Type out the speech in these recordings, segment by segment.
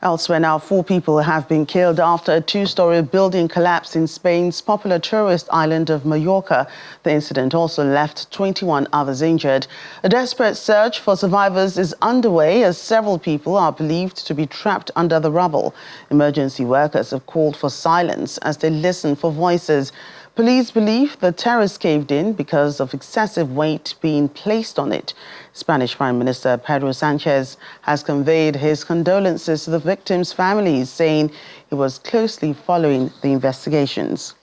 Elsewhere now, 4 people have been killed after a 2-story building collapsed in Spain's popular tourist island of Mallorca. The incident also left 21 others injured. A desperate search for survivors is underway as several people are believed to be trapped under the rubble. Emergency workers have called for silence as they listen for voices. Police believe the terrace caved in because of excessive weight being placed on it. Spanish Prime Minister Pedro Sanchez has conveyed his condolences to the victims' families, saying he was closely following the investigations.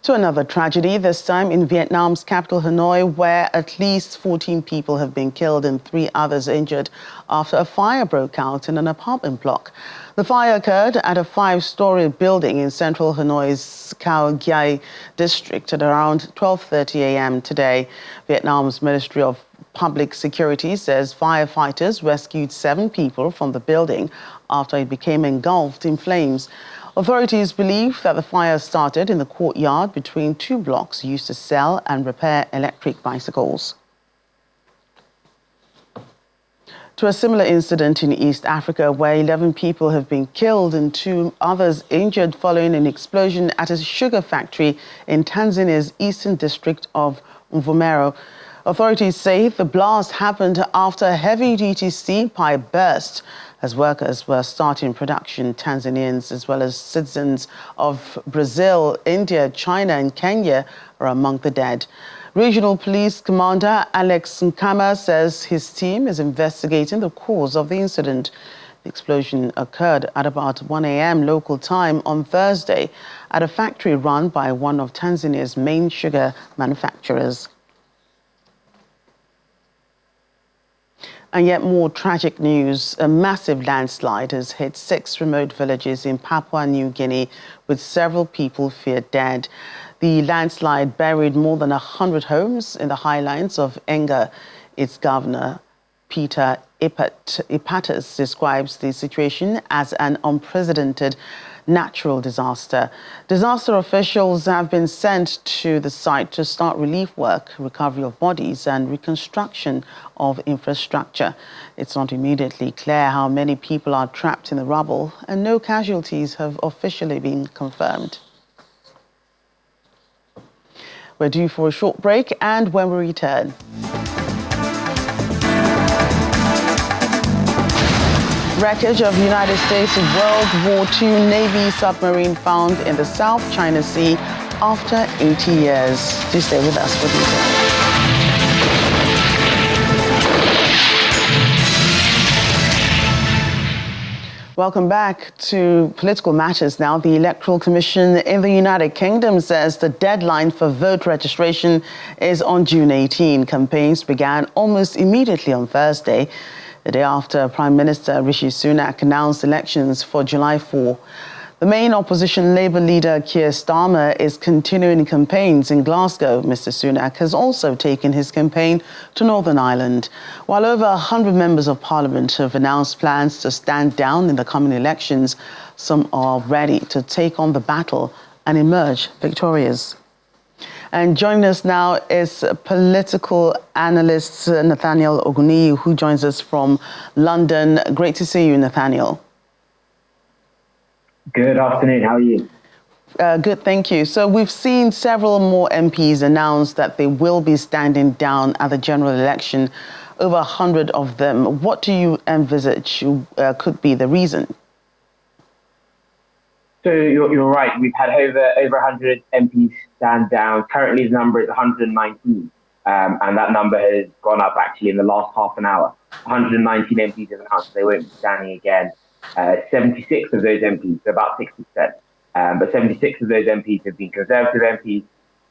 To another tragedy, this time in Vietnam's capital Hanoi, where at least 14 people have been killed and 3 others injured after a fire broke out in an apartment block. The fire occurred at a 5-story building in central Hanoi's Cao Giai district at around 12:30 a.m. today. Vietnam's Ministry of Public Security says firefighters rescued 7 people from the building after it became engulfed in flames. Authorities believe that the fire started in the courtyard between 2 blocks used to sell and repair electric bicycles. To a similar incident in East Africa, where 11 people have been killed and 2 others injured following an explosion at a sugar factory in Tanzania's eastern district of Mvomero. Authorities say the blast happened after a heavy-duty steel pipe burst as workers were starting production. Tanzanians, as well as citizens of Brazil, India, China and Kenya, are among the dead. Regional Police Commander Alex Nkama says his team is investigating the cause of the incident. The explosion occurred at about 1 a.m. local time on Thursday at a factory run by one of Tanzania's main sugar manufacturers. And yet more tragic news. A massive landslide has hit 6 remote villages in Papua New Guinea, with several people feared dead. The landslide buried more than 100 homes in the highlands of Enga. Its governor, Peter Ipatas, describes the situation as an unprecedented natural disaster. Disaster officials have been sent to the site to start relief work, recovery of bodies and reconstruction of infrastructure. It's not immediately clear how many people are trapped in the rubble, and no casualties have officially been confirmed. We're due for a short break, and when we return, wreckage of United States World War II Navy submarine found in the South China Sea after 80 years. Do stay with us for details. Welcome back to Political Matters now. The Electoral Commission in the United Kingdom says the deadline for vote registration is on June 18. Campaigns began almost immediately on Thursday, the day after Prime Minister Rishi Sunak announced elections for July 4. The main opposition Labour leader Keir Starmer is continuing campaigns in Glasgow. Mr Sunak has also taken his campaign to Northern Ireland. While over 100 members of Parliament have announced plans to stand down in the coming elections, some are ready to take on the battle and emerge victorious. And joining us now is political analyst Nathaniel Oguni, who joins us from London. Great to see you, Nathaniel. Good afternoon. How are you? Good, thank you. So we've seen several more MPs announce that they will be standing down at the general election, over 100 of them. What do you envisage could be the reason? So you're right. We've had over 100 MPs stand down. Currently, the number is 119, and that number has gone up actually in the last half an hour. 119 MPs have announced they won't be standing again. 76 of those MPs, so about 60%, but 76 of those MPs have been Conservative MPs.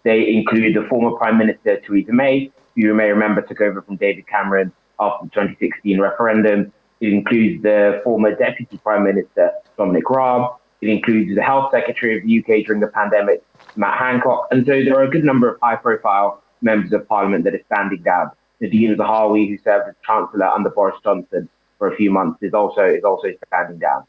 They include the former Prime Minister Theresa May, who you may remember took over from David Cameron after the 2016 referendum. It includes the former Deputy Prime Minister Dominic Raab. It includes the Health Secretary of the UK during the pandemic, Matt Hancock. And so there are a good number of high-profile members of Parliament that are standing down. Nadine Zahawi, who served as Chancellor under Boris Johnson for a few months, is also standing down.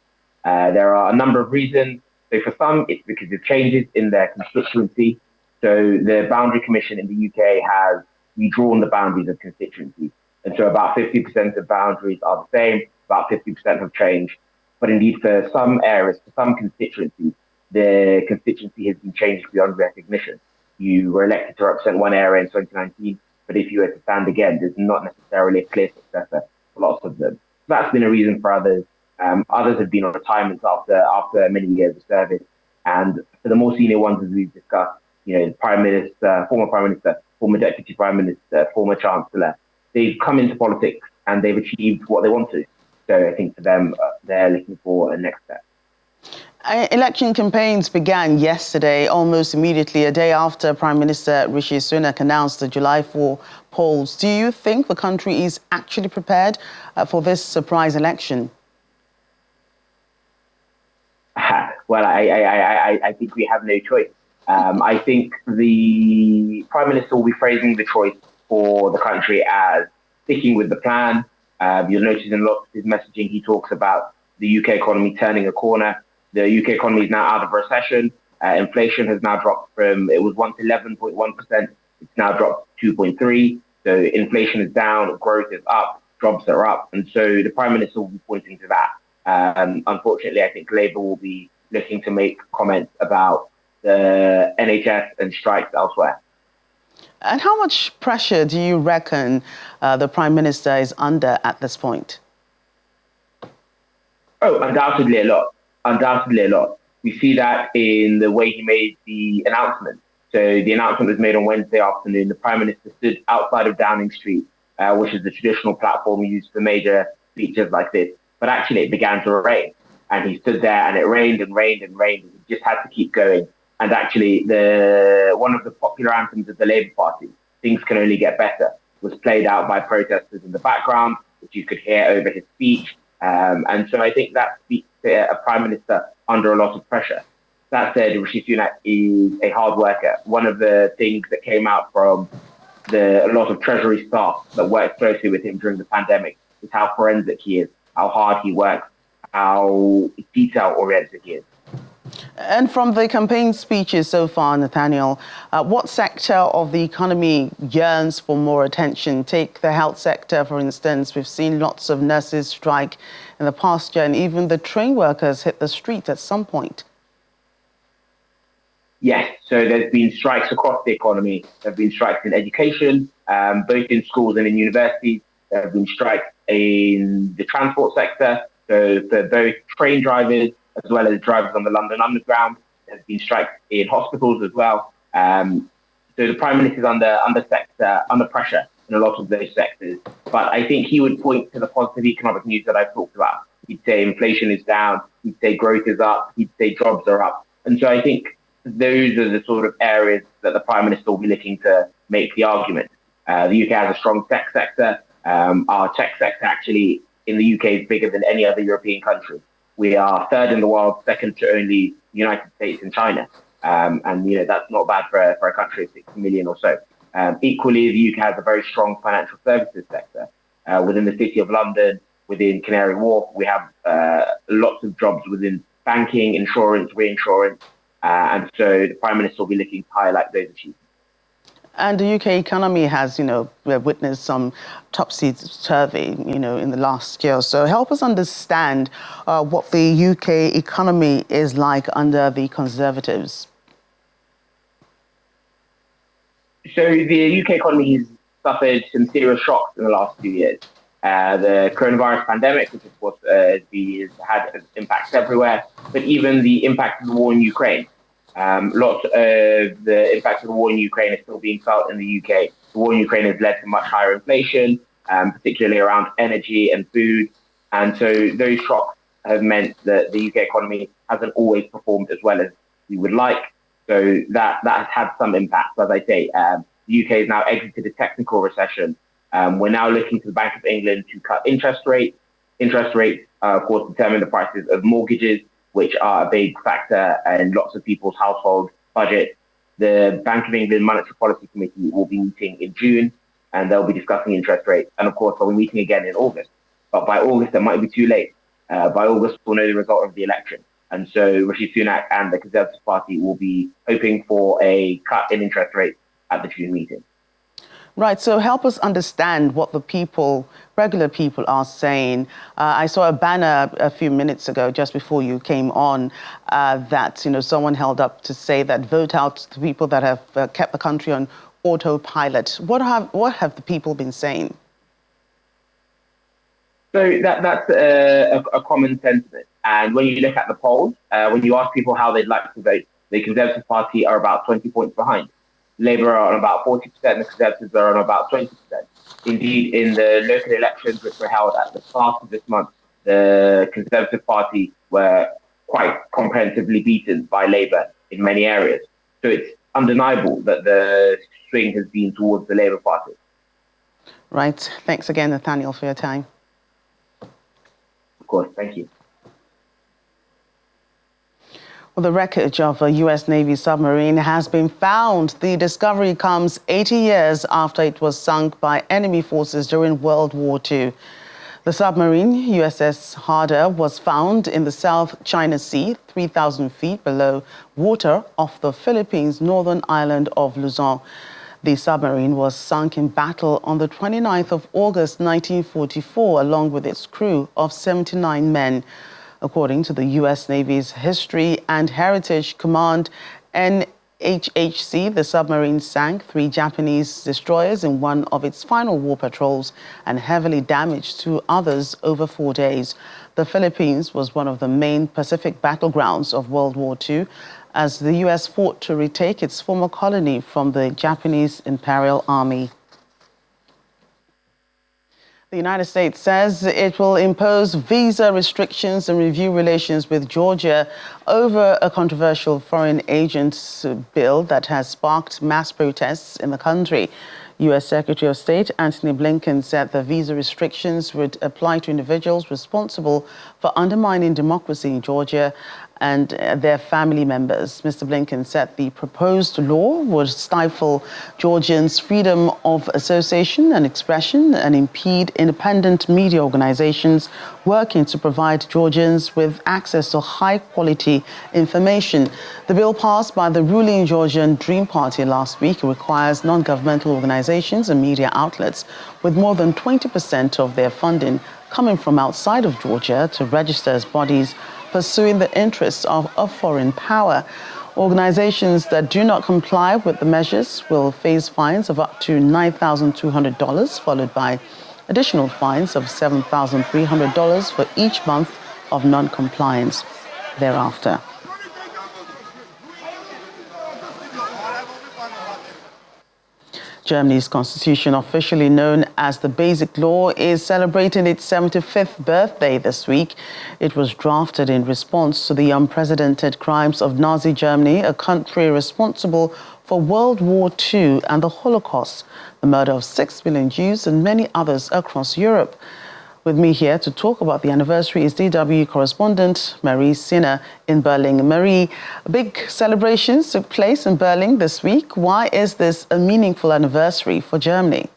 There are a number of reasons. So for some, it's because of changes in their constituency. So the Boundary Commission in the UK has redrawn the boundaries of constituencies. And so about 50% of boundaries are the same, about 50% have changed. But indeed, for some areas, for some constituencies, the constituency has been changed beyond recognition. You were elected to represent one area in 2019, but if you were to stand again, there's not necessarily a clear successor for lots of them. So that's been a reason for others. Others have been on retirements after many years of service. And for the more senior ones, as we've discussed, the Prime Minister, former Deputy Prime Minister, former Chancellor, they've come into politics and they've achieved what they want to. So I think for them, they're looking for a next step. Election campaigns began yesterday, almost immediately, a day after Prime Minister Rishi Sunak announced the July 4 polls. Do you think the country is actually prepared for this surprise election? Well, I think we have no choice. I think the Prime Minister will be phrasing the choice for the country as sticking with the plan. You'll notice in lots of his messaging, he talks about the UK economy turning a corner. The UK economy is now out of recession. Inflation has now dropped it was once 11.1%. It's now dropped to 2.3%. So inflation is down, growth is up, jobs are up. And so the Prime Minister will be pointing to that. Unfortunately, I think Labour will be looking to make comments about the NHS and strikes elsewhere. And how much pressure do you reckon the Prime Minister is under at this point? Oh, undoubtedly a lot. Undoubtedly a lot. We see that in the way he made the announcement. So the announcement was made on Wednesday afternoon. The Prime Minister stood outside of Downing Street, which is the traditional platform used for major speeches like this. But actually it began to rain. And he stood there and it rained and rained and rained. He just had to keep going. And actually one of the popular anthems of the Labour Party, Things Can Only Get Better, was played out by protesters in the background, which you could hear over his speech. And so I think that speaks to a Prime Minister under a lot of pressure. That said, Rishi Sunak is a hard worker. One of the things that came out from a lot of Treasury staff that worked closely with him during the pandemic is how forensic he is, how hard he works, how detail-oriented he is. And from the campaign speeches so far, Nathaniel, what sector of the economy yearns for more attention? Take the health sector, for instance. We've seen lots of nurses strike in the past year, and even the train workers hit the street at some point. Yes, so there's been strikes across the economy. There have been strikes in education, both in schools and in universities. There have been strikes in the transport sector, so for both train drivers as well as drivers on the London Underground. There's been strikes in hospitals as well. So the Prime Minister is under pressure in a lot of those sectors. But I think he would point to the positive economic news that I've talked about. He'd say inflation is down. He'd say growth is up. He'd say jobs are up. And so I think those are the sort of areas that the Prime Minister will be looking to make the argument. The UK has a strong tech sector. Our tech sector actually in the UK is bigger than any other European country. We are third in the world, second to only the United States and China. And, that's not bad for a country of 60 million or so. Equally, the UK has a very strong financial services sector. Within the City of London, within Canary Wharf, we have lots of jobs within banking, insurance, reinsurance. And so the Prime Minister will be looking to highlight those achievements. And the UK economy has, witnessed some topsy-turvy, in the last year or so. Help us understand what the UK economy is like under the Conservatives. So the UK economy has suffered some serious shocks in the last few years. The coronavirus pandemic, which of course has had impacts everywhere, but even the impact of the war in Ukraine. Lots of the impact of the war in Ukraine is still being felt in the UK. The war in Ukraine has led to much higher inflation, particularly around energy and food. And so those shocks have meant that the UK economy hasn't always performed as well as we would like. So that has had some impact. As I say, the UK has now exited a technical recession. We're now looking to the Bank of England to cut interest rates. Interest rates, of course, determine the prices of mortgages, which are a big factor in lots of people's household budgets. The Bank of England Monetary Policy Committee will be meeting in June, and they'll be discussing interest rates. And of course, they'll be meeting again in August. But by August, it might be too late. By August, we'll know the result of the election. And so Rishi Sunak and the Conservative Party will be hoping for a cut in interest rates at the June meeting. Right, so help us understand what the people, regular people, are saying. I saw a banner a few minutes ago, just before you came on, that someone held up to say that vote out the people that have kept the country on autopilot. What have the people been saying? So that's a common sentiment. And when you look at the polls, when you ask people how they'd like to vote, the Conservative Party are about 20 points behind. Labour are on about 40%, and the Conservatives are on about 20%. Indeed, in the local elections, which were held at the start of this month, the Conservative Party were quite comprehensively beaten by Labour in many areas. So it's undeniable that the swing has been towards the Labour Party. Right. Thanks again, Nathaniel, for your time. Of course. Thank you. Well, the wreckage of a U.S. Navy submarine has been found. The discovery comes 80 years after it was sunk by enemy forces during World War II. The submarine, USS Harder, was found in the South China Sea, 3,000 feet below water off the Philippines' northern island of Luzon. The submarine was sunk in battle on the 29th of August 1944, along with its crew of 79 men. According to the U.S. Navy's History and Heritage Command, NHHC, the submarine sank 3 Japanese destroyers in one of its final war patrols and heavily damaged 2 others over 4 days. The Philippines was one of the main Pacific battlegrounds of World War II, as the U.S. fought to retake its former colony from the Japanese Imperial Army. The United States says it will impose visa restrictions and review relations with Georgia over a controversial foreign agents bill that has sparked mass protests in the country. U.S. Secretary of State Antony Blinken said the visa restrictions would apply to individuals responsible for undermining democracy in Georgia and their family members. Mr. Blinken said the proposed law would stifle Georgians' freedom of association and expression and impede independent media organizations working to provide Georgians with access to high-quality information. The bill passed by the ruling Georgian Dream Party last week requires non-governmental organizations and media outlets with more than 20% of their funding coming from outside of Georgia to register as bodies pursuing the interests of a foreign power. Organizations that do not comply with the measures will face fines of up to $9,200, followed by additional fines of $7,300 for each month of non-compliance thereafter. Germany's constitution, officially known as the Basic Law, is celebrating its 75th birthday this week. It was drafted in response to the unprecedented crimes of Nazi Germany, a country responsible for World War II and the Holocaust, the murder of 6 million Jews and many others across Europe. With me here to talk about the anniversary is DW correspondent Marie Sinner in Berlin. Marie, big celebrations took place in Berlin this week. Why is this a meaningful anniversary for Germany?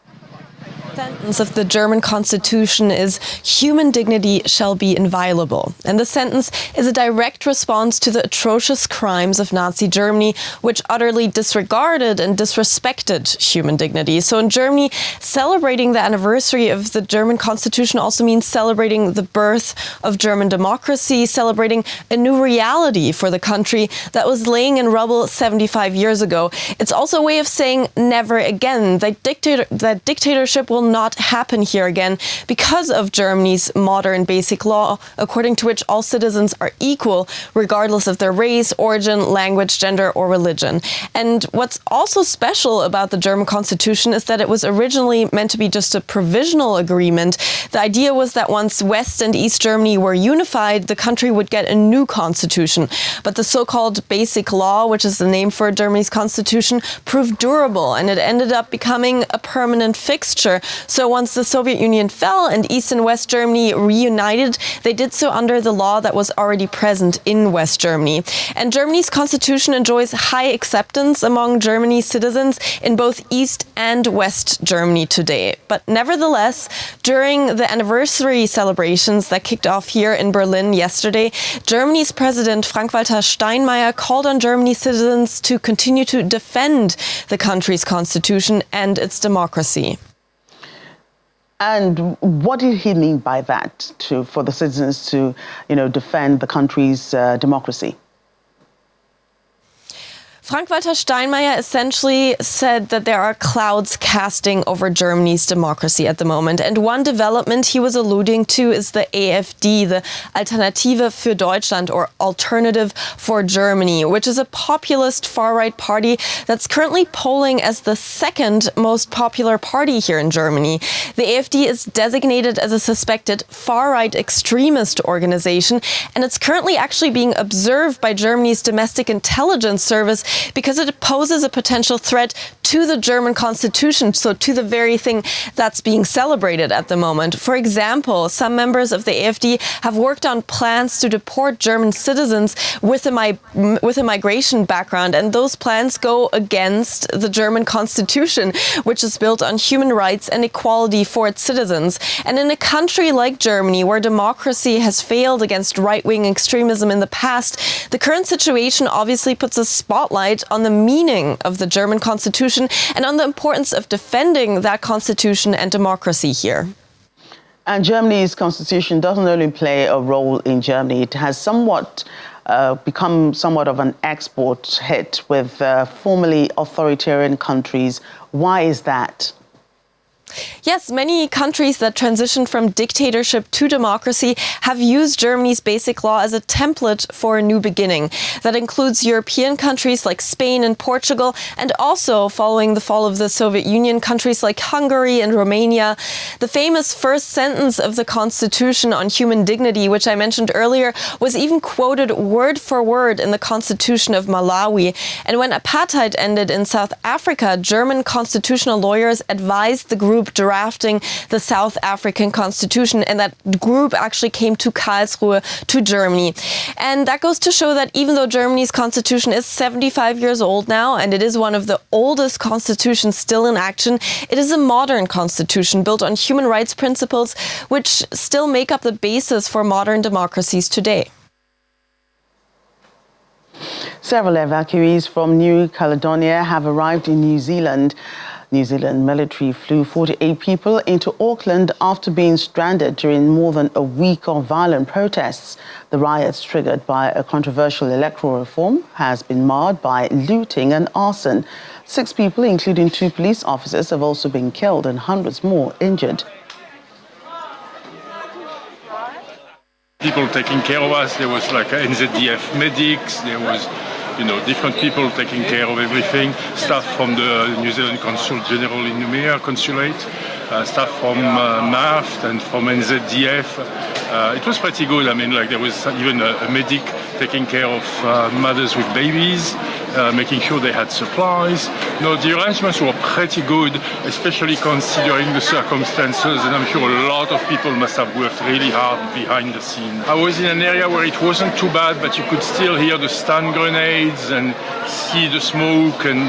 The sentence of the German constitution is human dignity shall be inviolable. And the sentence is a direct response to the atrocious crimes of Nazi Germany, which utterly disregarded and disrespected human dignity. So in Germany, celebrating the anniversary of the German constitution also means celebrating the birth of German democracy, celebrating a new reality for the country that was laying in rubble 75 years ago. It's also a way of saying never again. That dictatorship will not happen here again because of Germany's modern basic law, according to which all citizens are equal, regardless of their race, origin, language, gender, or religion. And what's also special about the German constitution is that it was originally meant to be just a provisional agreement. The idea was that once West and East Germany were unified, the country would get a new constitution. But the so-called Basic Law, which is the name for Germany's constitution, proved durable, and it ended up becoming a permanent fixture So once the Soviet Union fell and East and West Germany reunited, they did so under the law that was already present in West Germany. And Germany's constitution enjoys high acceptance among Germany's citizens in both East and West Germany today. But nevertheless, during the anniversary celebrations that kicked off here in Berlin yesterday, Germany's President Frank-Walter Steinmeier called on Germany's citizens to continue to defend the country's constitution and its democracy. And what did he mean by that, for the citizens to, defend the country's democracy? Frank-Walter Steinmeier essentially said that there are clouds casting over Germany's democracy at the moment. And one development he was alluding to is the AfD, the Alternative für Deutschland, or Alternative for Germany, which is a populist far-right party that's currently polling as the second most popular party here in Germany. The AfD is designated as a suspected far-right extremist organization, and it's currently actually being observed by Germany's domestic intelligence service because it poses a potential threat to the German constitution, so to the very thing that's being celebrated at the moment. For example, some members of the AfD have worked on plans to deport German citizens with a migration background, and those plans go against the German constitution, which is built on human rights and equality for its citizens. And in a country like Germany, where democracy has failed against right-wing extremism in the past, the current situation obviously puts a spotlight on the meaning of the German constitution and on the importance of defending that constitution and democracy here. And Germany's constitution doesn't only play a role in Germany, it has become somewhat of an export hit with formerly authoritarian countries. Why is that? Yes, many countries that transitioned from dictatorship to democracy have used Germany's basic law as a template for a new beginning. That includes European countries like Spain and Portugal, and also, following the fall of the Soviet Union, countries like Hungary and Romania. The famous first sentence of the Constitution on human dignity, which I mentioned earlier, was even quoted word for word in the Constitution of Malawi. And when apartheid ended in South Africa, German constitutional lawyers advised the group drafting the South African constitution, and that group actually came to Karlsruhe, to Germany. And that goes to show that even though Germany's constitution is 75 years old now, and it is one of the oldest constitutions still in action, it is a modern constitution built on human rights principles, which still make up the basis for modern democracies today. Several evacuees from New Caledonia have arrived in New Zealand. New Zealand military flew 48 people into Auckland after being stranded during more than a week of violent protests. The riots, triggered by a controversial electoral reform, has been marred by looting and arson. 6 people, including 2 police officers, have also been killed and hundreds more injured. People taking care of us. There was like NZDF medics. There was, different people taking care of everything. Staff from the New Zealand Consul General in Noumea Consulate, staff from MAFT and from NZDF. It was pretty good. I mean, there was even a medic taking care of mothers with babies, making sure they had supplies. The arrangements were pretty good, especially considering the circumstances, and I'm sure a lot of people must have worked really hard behind the scene. I was in an area where it wasn't too bad, but you could still hear the stun grenades and see the smoke and,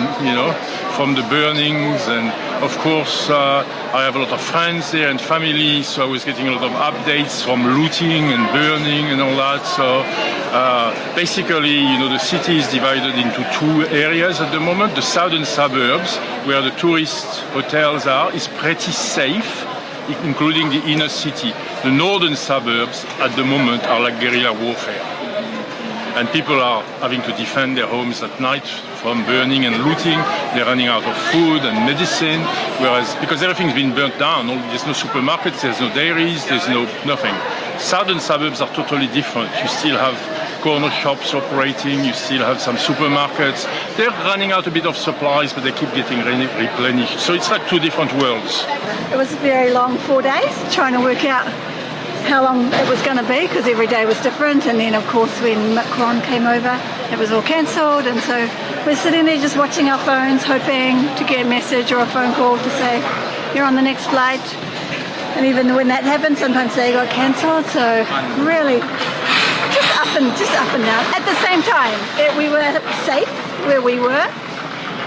from the burnings. And of course, I have a lot of friends there and family, so I was getting a lot of updates from looting and burning and all that. So basically, the city is divided into 2 areas at the moment. The southern suburbs, where the tourist hotels are, is pretty safe, including the inner city. The northern suburbs at the moment are like guerrilla warfare. And people are having to defend their homes at night from burning and looting. They're running out of food and medicine, whereas because everything's been burnt down, there's no supermarkets, there's no dairies, there's nothing. Southern suburbs are totally different. You still have corner shops operating, you still have some supermarkets. They're running out a bit of supplies, but they keep getting replenished. So it's like 2 different worlds. It was a very long 4 days trying to work out how long it was going to be, because every day was different. And then of course when Macron came over, it was all cancelled, and so we're sitting there just watching our phones, hoping to get a message or a phone call to say, you're on the next flight. And even when that happened, sometimes they got cancelled. So really, just up and down. At the same time, we were safe where we were,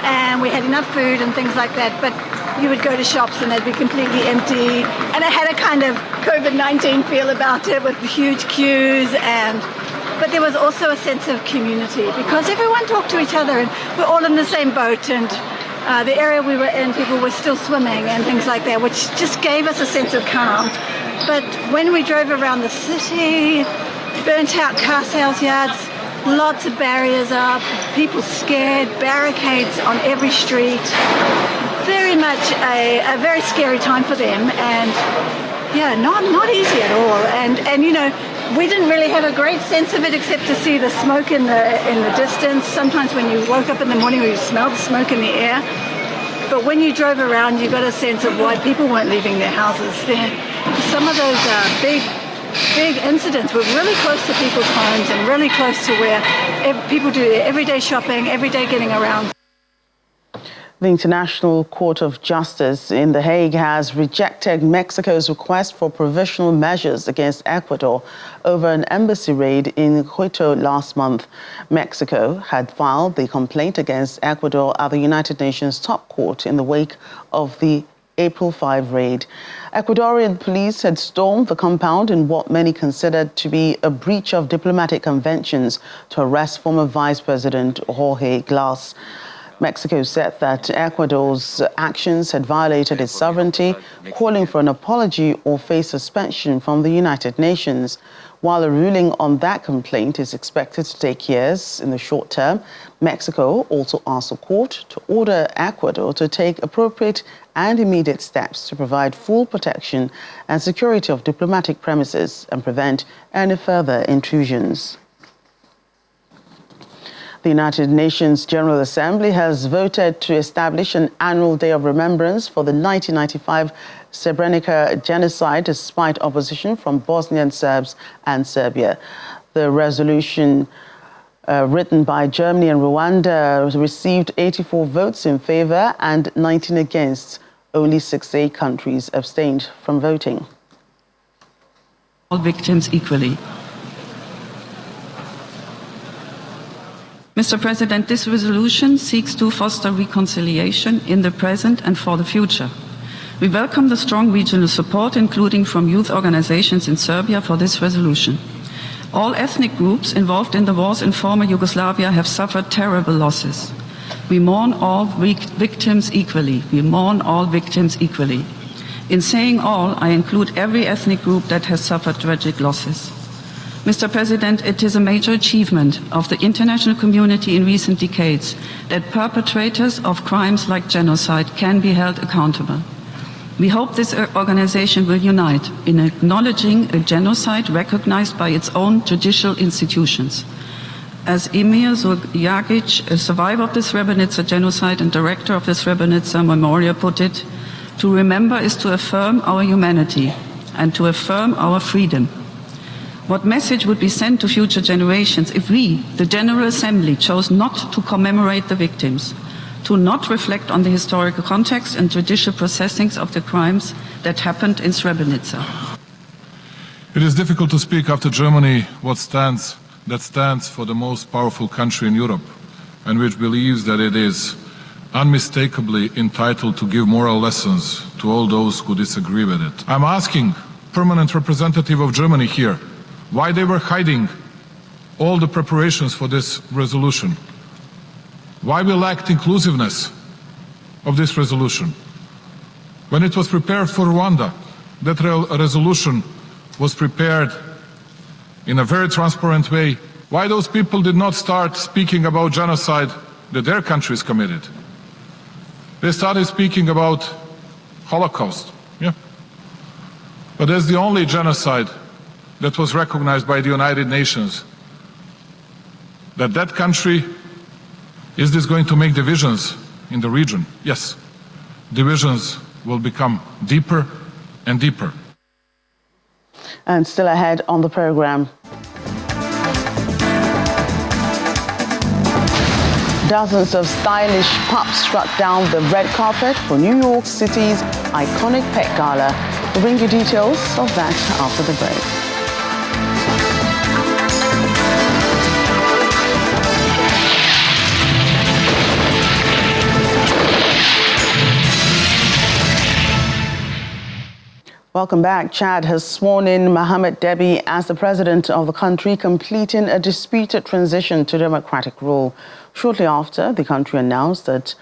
and we had enough food and things like that. But you would go to shops and they'd be completely empty, and it had a kind of COVID-19 feel about it with huge queues. But there was also a sense of community because everyone talked to each other, and we're all in the same boat. And the area we were in, people were still swimming and things like that, which just gave us a sense of calm. But when we drove around the city, burnt out car sales yards, lots of barriers up, people scared, barricades on every street. Very much a very scary time for them, and yeah, not easy at all. And you know, we didn't really have a great sense of it except to see the smoke in the distance. Sometimes when you woke up in the morning, you smelled the smoke in the air. But when you drove around, you got a sense of why people weren't leaving their houses. Some of those big incidents were really close to people's homes and really close to where people do their everyday shopping, everyday getting around. The International Court of Justice in The Hague has rejected Mexico's request for provisional measures against Ecuador over an embassy raid in Quito last month. Mexico had filed the complaint against Ecuador at the United Nations top court in the wake of the April 5 raid. Ecuadorian police had stormed the compound in what many considered to be a breach of diplomatic conventions to arrest former Vice President Jorge Glas. Mexico said that Ecuador's actions had violated its sovereignty, calling for an apology or face suspension from the United Nations. While a ruling on that complaint is expected to take years in the short term, Mexico also asked the court to order Ecuador to take appropriate and immediate steps to provide full protection and security of diplomatic premises and prevent any further intrusions. The United Nations General Assembly has voted to establish an annual day of remembrance for the 1995 Srebrenica genocide despite opposition from Bosnian Serbs and Serbia. The resolution written by Germany and Rwanda received 84 votes in favor and 19 against. Only 68 countries abstained from voting. All victims equally. Mr. President, this resolution seeks to foster reconciliation in the present and for the future. We welcome the strong regional support, including from youth organizations in Serbia, for this resolution. All ethnic groups involved in the wars in former Yugoslavia have suffered terrible losses. We mourn all victims equally. We mourn all victims equally. In saying all, I include every ethnic group that has suffered tragic losses. Mr. President, it is a major achievement of the international community in recent decades that perpetrators of crimes like genocide can be held accountable. We hope this organization will unite in acknowledging a genocide recognized by its own judicial institutions. As Emir Zurjagic, a survivor of the Srebrenica genocide and director of the Srebrenica Memorial, put it, to remember is to affirm our humanity and to affirm our freedom. What message would be sent to future generations if we, the General Assembly, chose not to commemorate the victims, to not reflect on the historical context and judicial processings of the crimes that happened in Srebrenica? It is difficult to speak after Germany that stands for the most powerful country in Europe and which believes that it is unmistakably entitled to give moral lessons to all those who disagree with it. I'm asking permanent representative of Germany here why they were hiding all the preparations for this resolution. Why we lacked inclusiveness of this resolution. When it was prepared for Rwanda, that resolution was prepared in a very transparent way. Why those people did not start speaking about genocide that their countries committed? They started speaking about Holocaust, yeah. But that's the only genocide that was recognized by the United Nations. That country, is this going to make divisions in the region? Yes. Divisions will become deeper and deeper. And still ahead on the program. Dozens of stylish pups struck down the red carpet for New York City's iconic pet gala. We'll bring you details of that after the break. Welcome back. Chad has sworn in Mohamed Deby as the president of the country, completing a disputed transition to democratic rule. Shortly after, the country announced that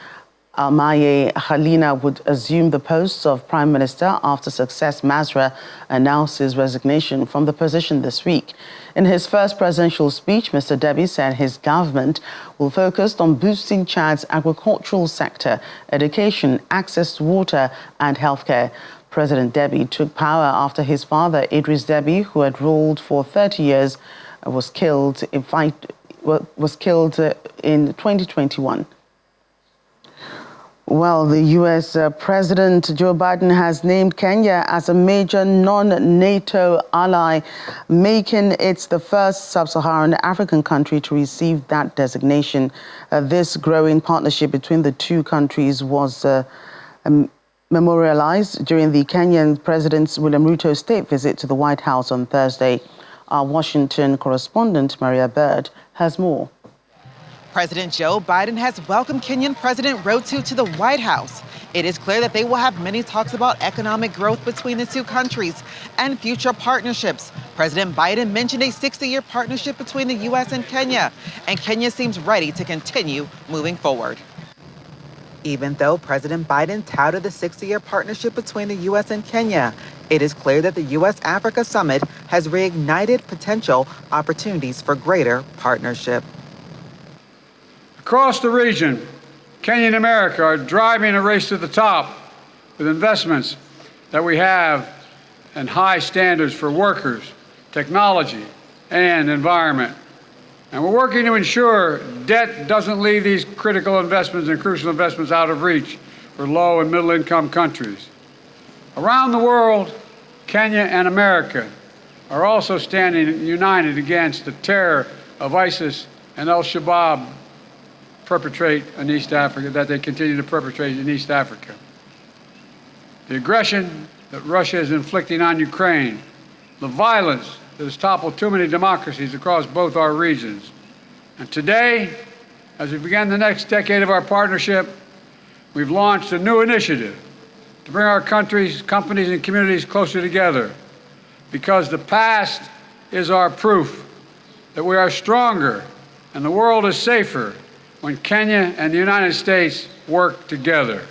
Almaye Khalina would assume the post of prime minister after Success Masra announced his resignation from the position this week. In his first presidential speech, Mr. Deby said his government will focus on boosting Chad's agricultural sector, education, access to water and healthcare. President Deby took power after his father, Idris Deby, who had ruled for 30 years, was killed in 2021. Well, the U.S. President Joe Biden has named Kenya as a major non-NATO ally, making it the first sub-Saharan African country to receive that designation. This growing partnership between the two countries was memorialized during the Kenyan President William Ruto's state visit to the White House on Thursday. Our Washington correspondent, Maria Bird, has more. President Joe Biden has welcomed Kenyan President Ruto to the White House. It is clear that they will have many talks about economic growth between the two countries and future partnerships. President Biden mentioned a 60-year partnership between the U.S. and Kenya Kenya seems ready to continue moving forward. Even though President Biden touted the 60-year partnership between the U.S. and Kenya, it is clear that the U.S.-Africa summit has reignited potential opportunities for greater partnership. Across the region, Kenya and America are driving a race to the top with investments that we have and high standards for workers, technology, and environment. And we're working to ensure debt doesn't leave these critical investments and crucial investments out of reach for low and middle income countries. Around the world, Kenya and America are also standing united against the terror of ISIS and al-Shabaab perpetrate in East Africa, that they continue to perpetrate in East Africa. The aggression that Russia is inflicting on Ukraine, the violence that has toppled too many democracies across both our regions. And today, as we begin the next decade of our partnership, we've launched a new initiative to bring our countries, companies, and communities closer together, because the past is our proof that we are stronger and the world is safer when Kenya and the United States work together.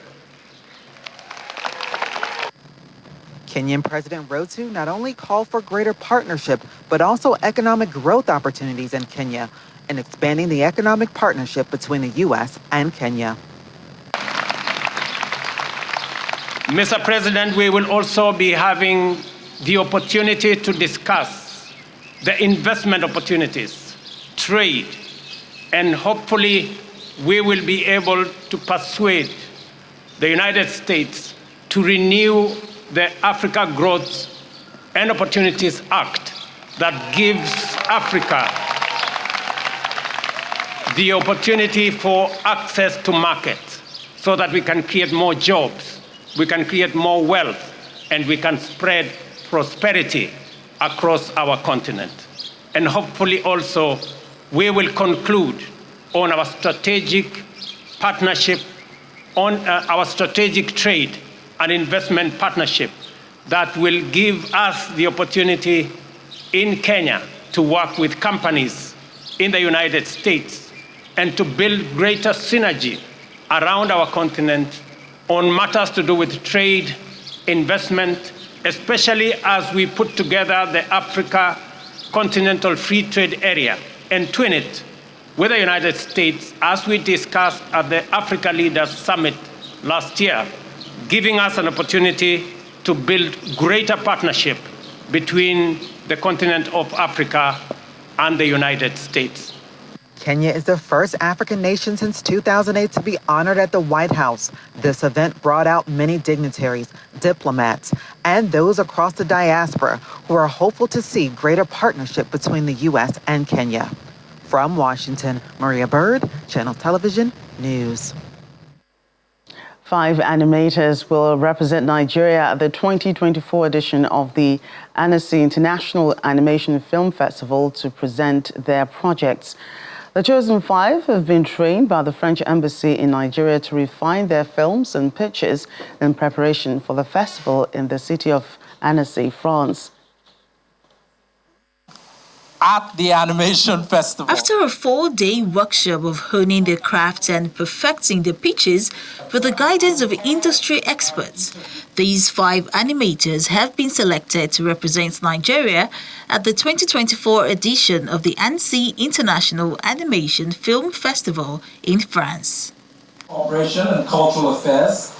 Kenyan President Ruto not only called for greater partnership, but also economic growth opportunities in Kenya and expanding the economic partnership between the U.S. and Kenya. Mr. President, we will also be having the opportunity to discuss the investment opportunities, trade, and hopefully we will be able to persuade the United States to renew the Africa Growth and Opportunities Act that gives Africa the opportunity for access to markets so that we can create more jobs, we can create more wealth, and we can spread prosperity across our continent. And hopefully also we will conclude on our strategic partnership, on our strategic trade and investment partnership that will give us the opportunity in Kenya to work with companies in the United States and to build greater synergy around our continent on matters to do with trade, investment, especially as we put together the Africa Continental Free Trade Area and twin it with the United States, as we discussed at the Africa Leaders Summit last year, giving us an opportunity to build greater partnership between the continent of Africa and the United States. Kenya is the first African nation since 2008 to be honored at the White House. This event brought out many dignitaries, diplomats, and those across the diaspora who are hopeful to see greater partnership between the U.S. and Kenya. From Washington, Maria Bird, Channel Television News. 5 animators will represent Nigeria at the 2024 edition of the Annecy International Animation Film Festival to present their projects. The chosen 5 have been trained by the French Embassy in Nigeria to refine their films and pictures in preparation for the festival in the city of Annecy, France. At the Animation Festival. After a 4-day workshop of honing their craft and perfecting their pitches with the guidance of industry experts, these 5 animators have been selected to represent Nigeria at the 2024 edition of the Annecy International Animation Film Festival in France. Operation and Cultural Affairs.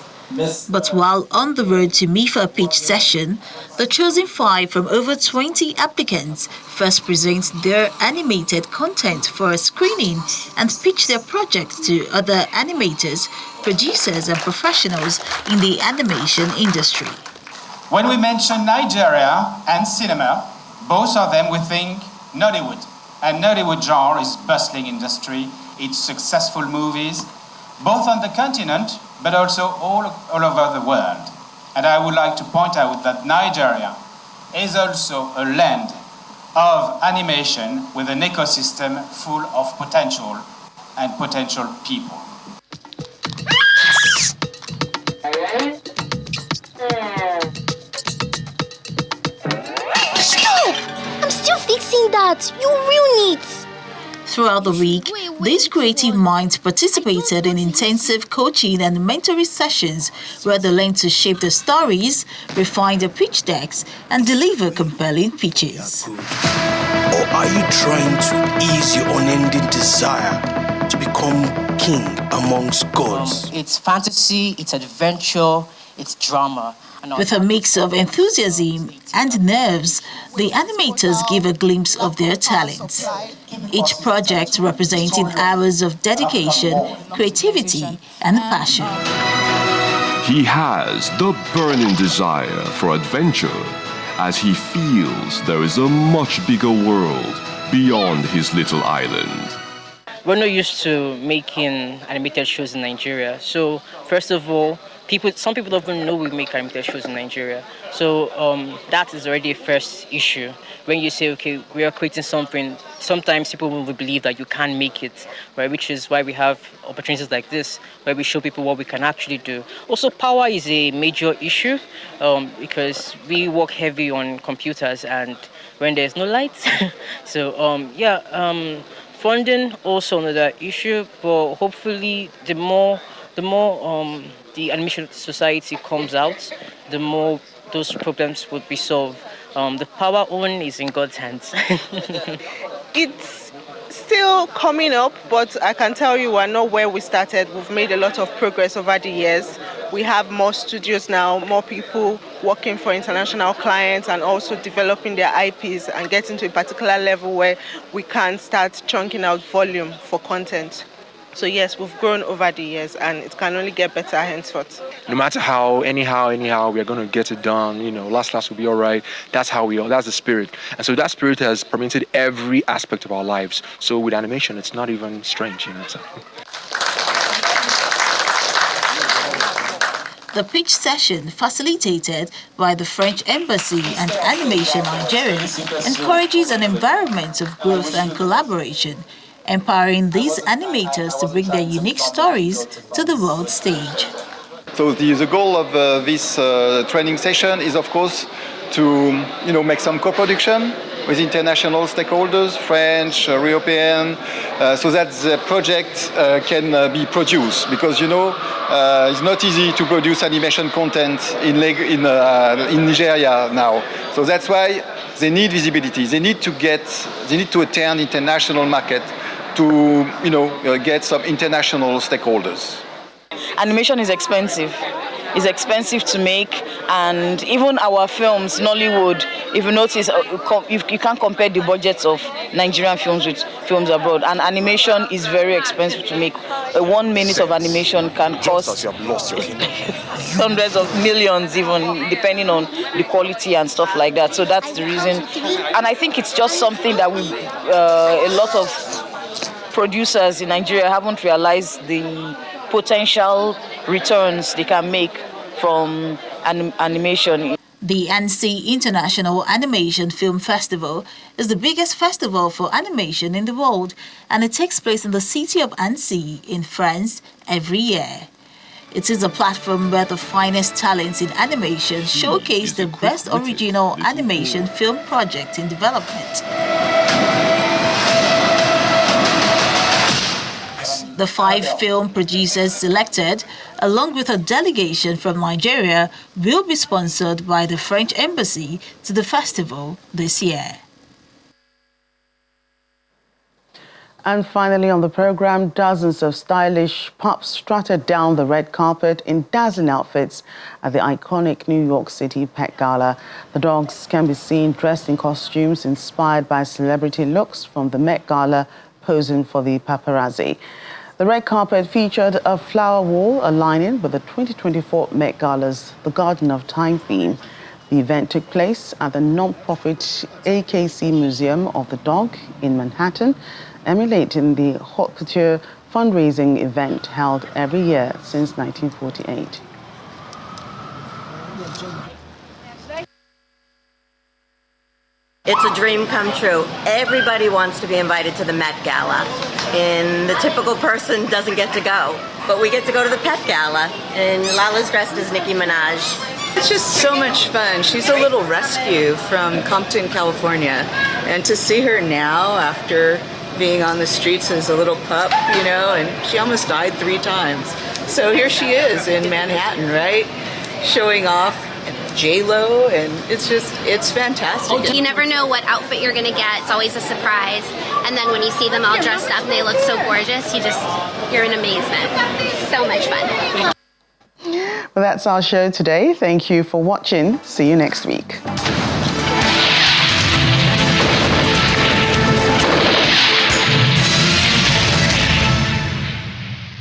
But while on the road to MIFA pitch session, the chosen 5 from over 20 applicants first present their animated content for a screening and pitch their project to other animators, producers and professionals in the animation industry. When we mention Nigeria and cinema, both of them we think Nollywood. And Nollywood genre is bustling industry. It's successful movies, both on the continent but also all over the world. And I would like to point out that Nigeria is also a land of animation with an ecosystem full of potential and potential people. Stop! I'm still fixing that. You ruin it. Throughout the week, these creative minds participated in intensive coaching and mentoring sessions where they learned to shape their stories, refine their pitch decks, and deliver compelling pitches. Or are you trying to ease your unending desire to become king amongst gods? It's fantasy, it's adventure, it's drama. With a mix of enthusiasm and nerves, the animators give a glimpse of their talent. Each project representing hours of dedication, creativity, and passion. He has the burning desire for adventure as he feels there is a much bigger world beyond his little island. We're not used to making animated shows in Nigeria. So, first of all, some people don't even know we make animated shows in Nigeria. So that is already a first issue. When you say, okay, we are creating something, sometimes people will believe that you can't make it, right? Which is why we have opportunities like this, where we show people what we can actually do. Also, power is a major issue because we work heavy on computers and when there's no lights. So, funding also another issue, but hopefully the more the animation society comes out, the more those problems would be solved. The power only is in God's hands. It's still coming up, but I can tell you we're not where we started. We've made a lot of progress over the years. We have more studios now, more people working for international clients and also developing their IPs and getting to a particular level where we can start chunking out volume for content. So yes, we've grown over the years and it can only get better henceforth. No matter how, anyhow, we are going to get it done. Last will be all right. That's how we are. That's the spirit. And so that spirit has permeated every aspect of our lives. So with animation, it's not even strange, So. The pitch session, facilitated by the French Embassy and Animation Nigeria, encourages an environment of growth and collaboration, empowering these animators to bring their unique stories to the world stage. So the goal of this training session is, of course, to make some co-production with international stakeholders, French, European, so that the project can be produced. Because it's not easy to produce animation content in Nigeria now. So that's why they need visibility. They need to attend international market to get some international stakeholders. Animation is expensive. It's expensive to make, and even our films, Nollywood, if you notice, you can't compare the budgets of Nigerian films with films abroad. And animation is very expensive to make. 1 minute of animation can cost hundreds of millions, even depending on the quality and stuff like that. So that's the reason. And I think it's just something that a lot of producers in Nigeria haven't realized the potential returns they can make from animation. The Annecy International Animation Film Festival is the biggest festival for animation in the world, and it takes place in the city of Annecy in France every year. It is a platform where the finest talents in animation showcase the best original animation film project in development. The 5 film producers selected, along with a delegation from Nigeria, will be sponsored by the French Embassy to the festival this year. And finally on the program, dozens of stylish pups strutted down the red carpet in dazzling outfits at the iconic New York City Pet Gala. The dogs can be seen dressed in costumes inspired by celebrity looks from the Met Gala, posing for the paparazzi. The red carpet featured a flower wall aligning with the 2024 Met Gala's The Garden of Time theme. The event took place at the non-profit AKC Museum of the Dog in Manhattan, emulating the haute couture fundraising event held every year since 1948. It's a dream come true. Everybody wants to be invited to the Met Gala, and the typical person doesn't get to go. But we get to go to the Pet Gala, and Lala's dressed as Nicki Minaj. It's just so much fun. She's a little rescue from Compton, California, and to see her now after being on the streets as a little pup, you know, and she almost died 3 times. So here she is in Manhattan, right? Showing off J-Lo, and it's fantastic. You never know what outfit you're gonna get. It's always a surprise. And then when you see them all dressed up and they look so gorgeous, you're in amazement. So much fun. Well, that's our show today. Thank you for watching. See you next week.